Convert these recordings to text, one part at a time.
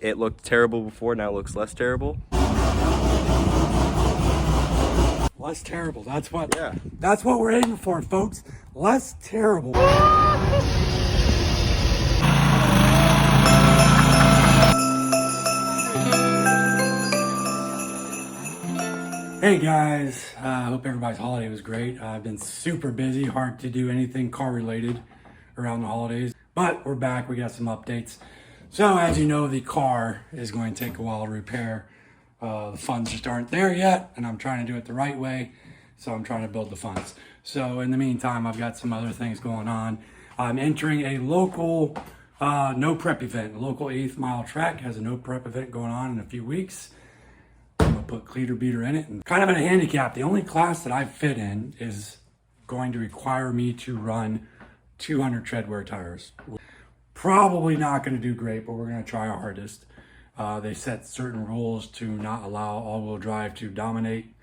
It looked terrible before, now it looks less terrible. Less terrible. That's what we're aiming for, folks. Less terrible. Hey guys, I hope everybody's holiday was great. I've been super busy, hard to do anything car related around the holidays, but we're back. We got some updates. So as you know, the car is going to take a while to repair. The funds just aren't there yet, and I'm trying to do it the right way. So I'm trying to build the funds. So in the meantime, I've got some other things going on. I'm entering a local no prep event. A local 8th mile track has a no prep event going on in a few weeks. I'm gonna put cleater beater in it, and kind of at a handicap. The only class that I fit in is going to require me to run 200 treadwear tires. Probably not going to do great, but we're going to try our hardest. They set certain rules to not allow all-wheel drive to dominate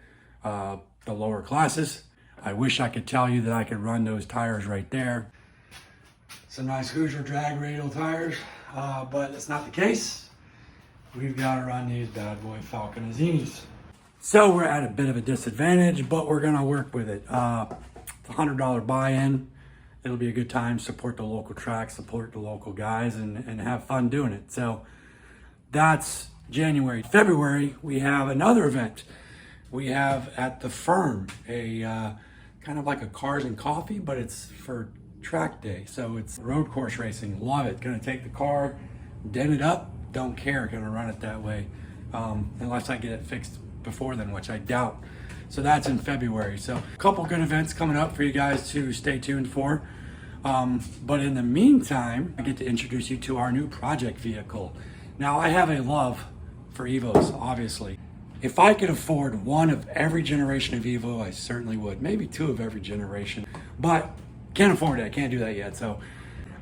the lower classes. I wish I could tell you that I could run those tires right there. Some nice Hoosier drag radial tires, but it's not the case. We've got to run these bad boy Falcon Azinis. So we're at a bit of a disadvantage, but we're going to work with it. It's a $100 buy-in. It'll be a good time. Support the local track, support the local guys, and have fun doing it. So that's January. February, we have another event. We have at the firm a kind of like a cars and coffee, but it's for track day. So it's road course racing. Love it. Gonna take the car, dent it up, don't care. Gonna run it that way. Unless I get it fixed before then, which I doubt. So that's in February. So a couple good events coming up for you guys to stay tuned for. But in the meantime, I get to introduce you to our new project vehicle. Now, I have a love for Evos, obviously. If I could afford one of every generation of Evo, I certainly would. Maybe two of every generation, but can't afford it. I can't do that yet. So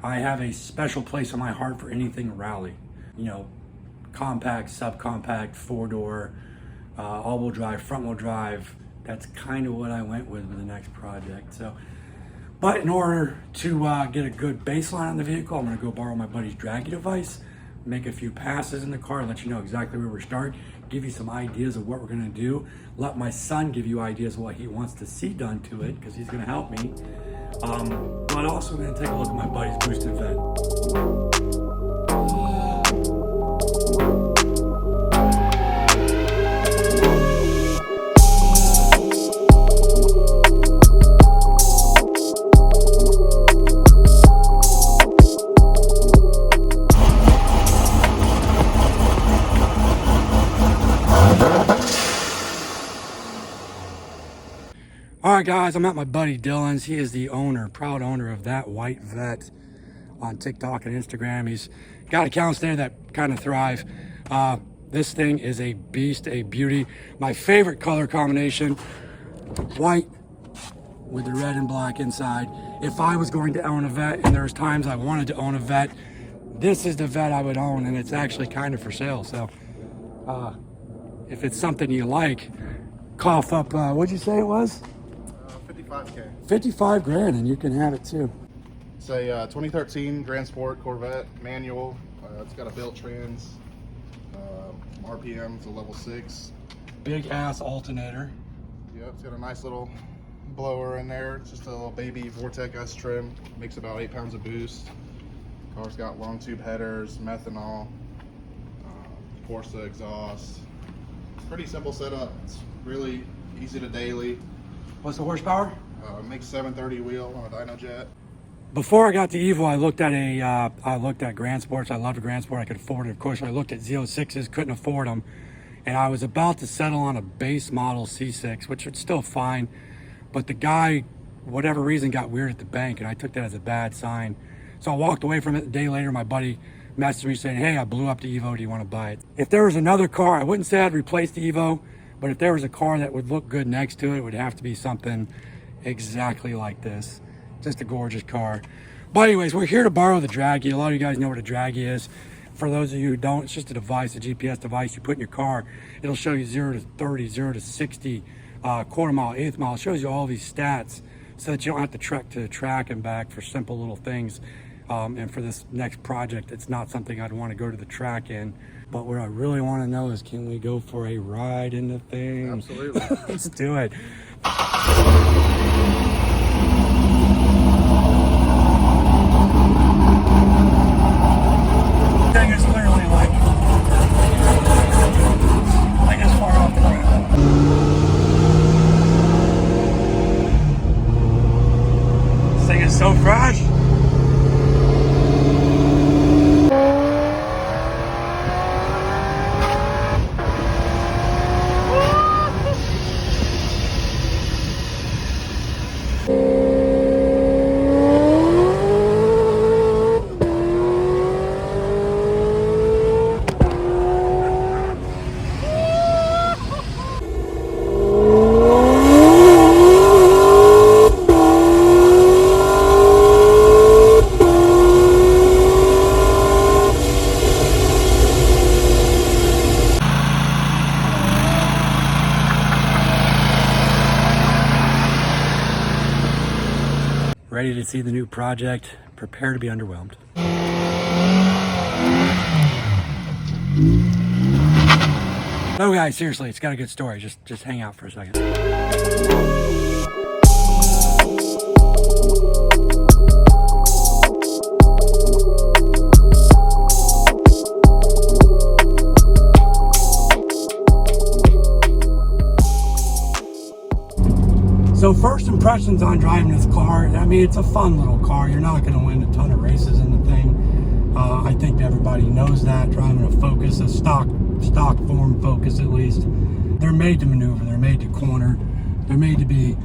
I have a special place in my heart for anything rally. You know, compact, subcompact, four-door, all-wheel drive, front-wheel drive. That's kind of what I went with the next project. So, but in order to get a good baseline on the vehicle, I'm going to go borrow my buddy's draggy device, make a few passes in the car, let you know exactly where we're starting, give you some ideas of what we're going to do, let my son give you ideas of what he wants to see done to it, because he's going to help me. But also going to take a look at my buddy's boosted Vette. All right, guys, I'm at my buddy Dylan's. He is the owner, proud owner of That White Vette on TikTok and Instagram. He's got accounts there that kind of thrive. This thing is a beast, a beauty. My favorite color combination, white with the red and black inside. If I was going to own a Vette, and there's times I wanted to own a Vette, this is the Vette I would own, and it's actually kind of for sale. So if it's something you like, cough up, what'd you say it was? 55K. 55 grand, and you can have it too. It's a 2013 Grand Sport Corvette manual. It's got a built trans, RPM's a level 6. Big ass alternator. Yep, it's got a nice little blower in there. It's just a little baby Vortec S trim. Makes about 8 pounds of boost. Car's got long tube headers, methanol, Corsa exhaust. Pretty simple setup. It's really easy to daily. What's the horsepower? Makes 730 wheel on a dyno jet. Before I got the Evo, I looked at Grand Sports. I loved a Grand Sport. I could afford it. Of course, I looked at Z06s, couldn't afford them. And I was about to settle on a base model C6, which was still fine. But the guy, whatever reason, got weird at the bank, and I took that as a bad sign. So I walked away from it. A day later, my buddy messaged me saying, hey, I blew up the Evo. Do you want to buy it? If there was another car, I wouldn't say I'd replace the Evo, but if there was a car that would look good next to it, it would have to be something exactly like this. Just a gorgeous car. But anyways, we're here to borrow the draggy. A lot of you guys know what a draggy is. For those of you who don't, it's just a device, a GPS device you put in your car. It'll show you 0 to 30, 0 to 60, quarter mile, eighth mile. It shows you all these stats so that you don't have to trek to the track and back for simple little things. And for this next project, it's not something I'd want to go to the track in. But what I really want to know is, can we go for a ride in the thing? Absolutely. Let's do it. Thing is literally like as far off the ground. This thing is so fresh. Ready to see the new project. Prepare to be underwhelmed. Oh guys, seriously, it's got a good story. Just hang out for a second. So first impressions on driving this car, I mean, it's a fun little car. You're not going to win a ton of races in the thing. I think everybody knows that. Driving a Focus, a stock form Focus at least. They're made to maneuver. They're made to corner. They're made to be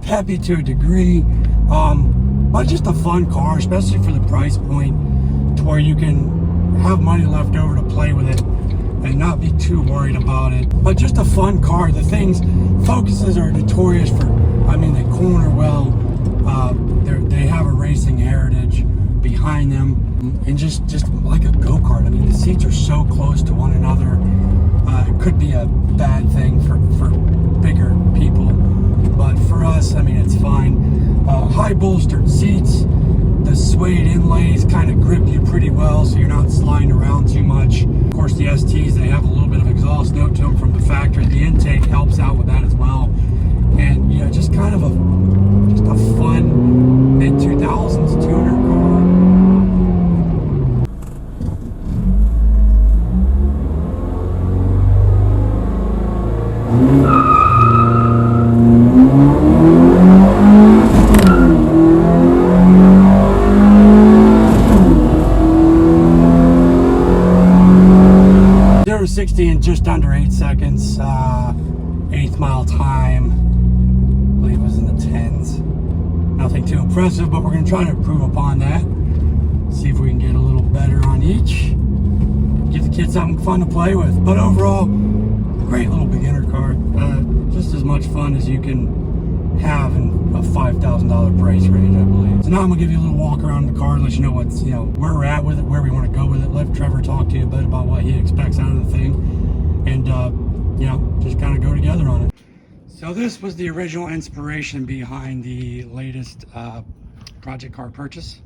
peppy to a degree. But just a fun car, especially for the price point, to where you can have money left over to play with it and not be too worried about it. But just a fun car. The things, Focuses are notorious for, I mean, they corner well. They have a racing heritage behind them, and just like a go-kart. I mean, the seats are so close to one another. It could be a bad thing for bigger people, but for us, I mean, it's fine. High bolstered seats. The suede inlays kind of grip you pretty well, so you're not sliding around too much. Of course, the STs, they have a little bit of exhaust note to them from the factory. The intake helps out with that as well. And, you know, just kind of a fun mid-2000s tuner car. There was 60 in just under 8 seconds. 8th mile time, I believe it was in the 10s. Nothing too impressive, but we're going to try to improve upon that. See if we can get a little better on each. Give the kids something fun to play with. But overall, great little beginner car. Just as much fun as you can have in a $5,000 price range, I believe. So now I'm going to give you a little walk around the car, let you know what's, you know, where we're at with it, where we want to go with it. Let Trevor talk to you a bit about what he expects out of the thing. And, you know, just kind of go together on it. So this was the original inspiration behind the latest project car purchase,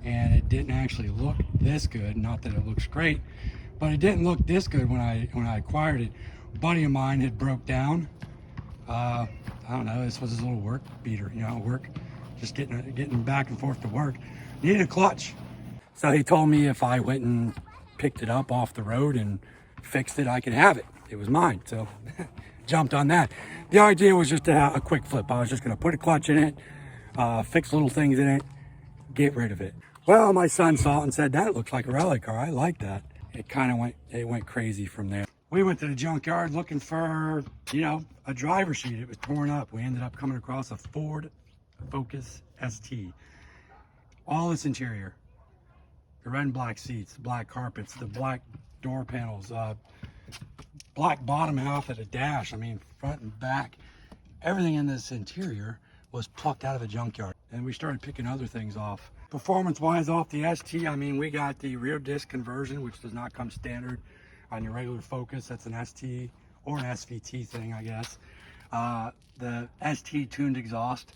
and it didn't actually look this good. Not that it looks great, but it didn't look this good when I acquired it. A buddy of mine had broke down. I don't know. This was his little work beater, you know, just getting back and forth to work. Needed a clutch, so he told me if I went and picked it up off the road and fixed it, I could have it. It was mine, so jumped on that. The idea was just to have a quick flip. I was just going to put a clutch in it, fix little things in it, get rid of it. Well, my son saw it and said, "That looks like a rally car. I like that." It went crazy from there. We went to the junkyard looking for, you know, a driver's seat. It was torn up. We ended up coming across a Ford Focus ST. All this interior, the red and black seats, the black carpets, the black door panels, black bottom half of the dash. I mean, front and back, everything in this interior was plucked out of a junkyard. And we started picking other things off. Performance-wise off the ST, I mean, we got the rear disc conversion, which does not come standard on your regular Focus. That's an ST or an SVT thing, I guess. The ST tuned exhaust.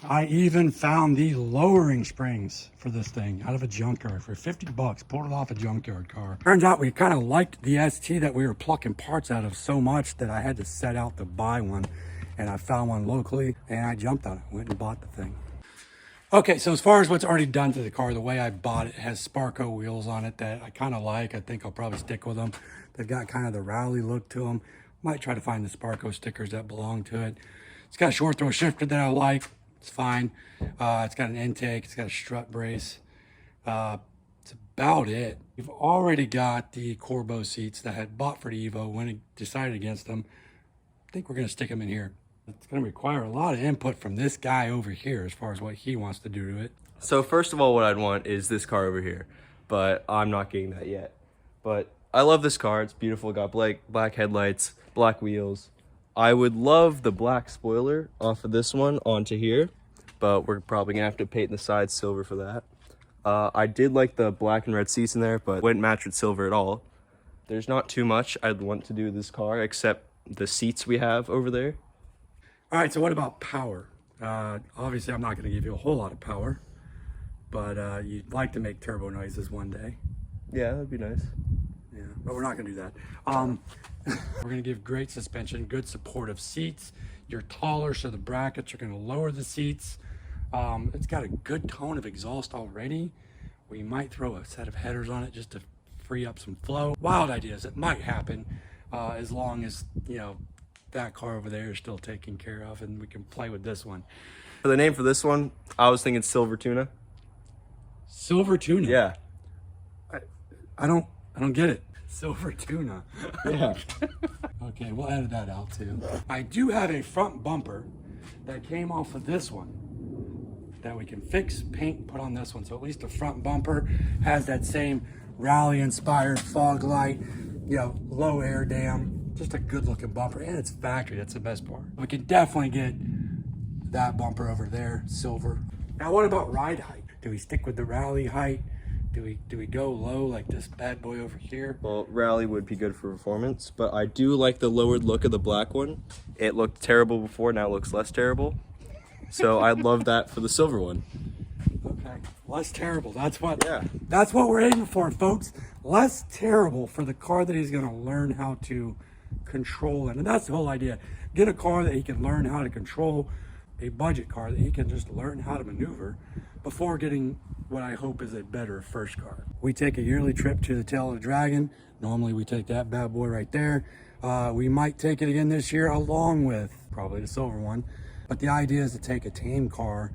I even found the lowering springs for this thing out of a junkyard for 50 bucks. Pulled it off a junkyard car. Turns out we kind of liked the ST that we were plucking parts out of so much that I had to set out to buy one. And I found one locally and I jumped on it, went and bought the thing. Okay, so as far as what's already done to the car, the way I bought it has Sparco wheels on it that I kind of like. I think I'll probably stick with them. They've got kind of the rally look to them. Might try to find the Sparco stickers that belong to it. It's got a short throw shifter that I like. It's fine. It's got an intake. It's got a strut brace. It's about it. We've already got the Corbeau seats that I had bought for the Evo when I decided against them. I think we're going to stick them in here. It's going to require a lot of input from this guy over here as far as what he wants to do to it. So first of all, what I'd want is this car over here, but I'm not getting that yet. But I love this car. It's beautiful. Got black headlights, black wheels. I would love the black spoiler off of this one onto here, but we're probably gonna have to paint the sides silver for that. I did like the black and red seats in there, but wouldn't match with silver at all. There's not too much I'd want to do with this car except the seats we have over there. All right, so what about power? Obviously, I'm not gonna give you a whole lot of power, but you'd like to make turbo noises one day. Yeah, that'd be nice. Yeah, but we're not gonna do that. We're gonna give great suspension, good supportive seats. You're taller, so the brackets are gonna lower the seats. It's got a good tone of exhaust already. We might throw a set of headers on it just to free up some flow. Wild ideas, it might happen as long as, you know, that car over there is still taken care of and we can play with this one. For the name for this one, I was thinking Silver Tuna. Silver Tuna? Yeah. I don't get it. Silver Tuna. Yeah. Okay, we'll edit that out too. I do have a front bumper that came off of this one that we can fix, paint, put on this one. So at least the front bumper has that same rally inspired fog light, you know, low air dam, just a good looking bumper, and it's factory. That's the best part. We can definitely get that bumper over there, silver. Now what about ride height? Do we stick with the rally height? Do we go low like this bad boy over here? Well, rally would be good for performance, but I do like the lowered look of the black one. It looked terrible before, now it looks less terrible. So I love that for the silver one. Okay, less terrible. That's what. Yeah. That's what we're aiming for, folks. Less terrible for the car that he's going to learn how to control it, and that's the whole idea. Get a car that he can learn how to control, a budget car that he can just learn how to maneuver before getting what I hope is a better first car. We take a yearly trip to the tail of the Dragon. Normally we take that bad boy right there. We might take it again this year along with probably the silver one. But the idea is to take a tame car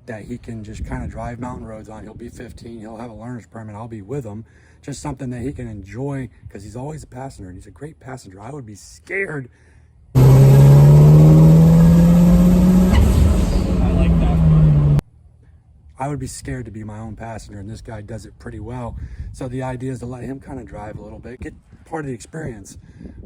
that he can just kind of drive mountain roads on. He'll be 15, he'll have a learner's permit, I'll be with him. Just something that he can enjoy because he's always a passenger and he's a great passenger. I would be scared. I would be scared to be my own passenger, and this guy does it pretty well. So the idea is to let him kind of drive a little bit, get part of the experience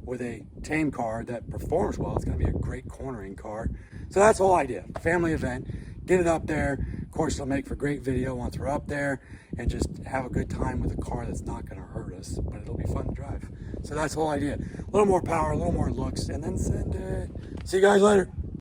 with a tame car that performs well. It's going to be a great cornering car. So that's the whole idea. Family event, get it up there. Of course, it'll make for great video once we're up there, and just have a good time with a car that's not going to hurt us, but it'll be fun to drive. So that's the whole idea. A little more power, a little more looks, and then send it. See you guys later.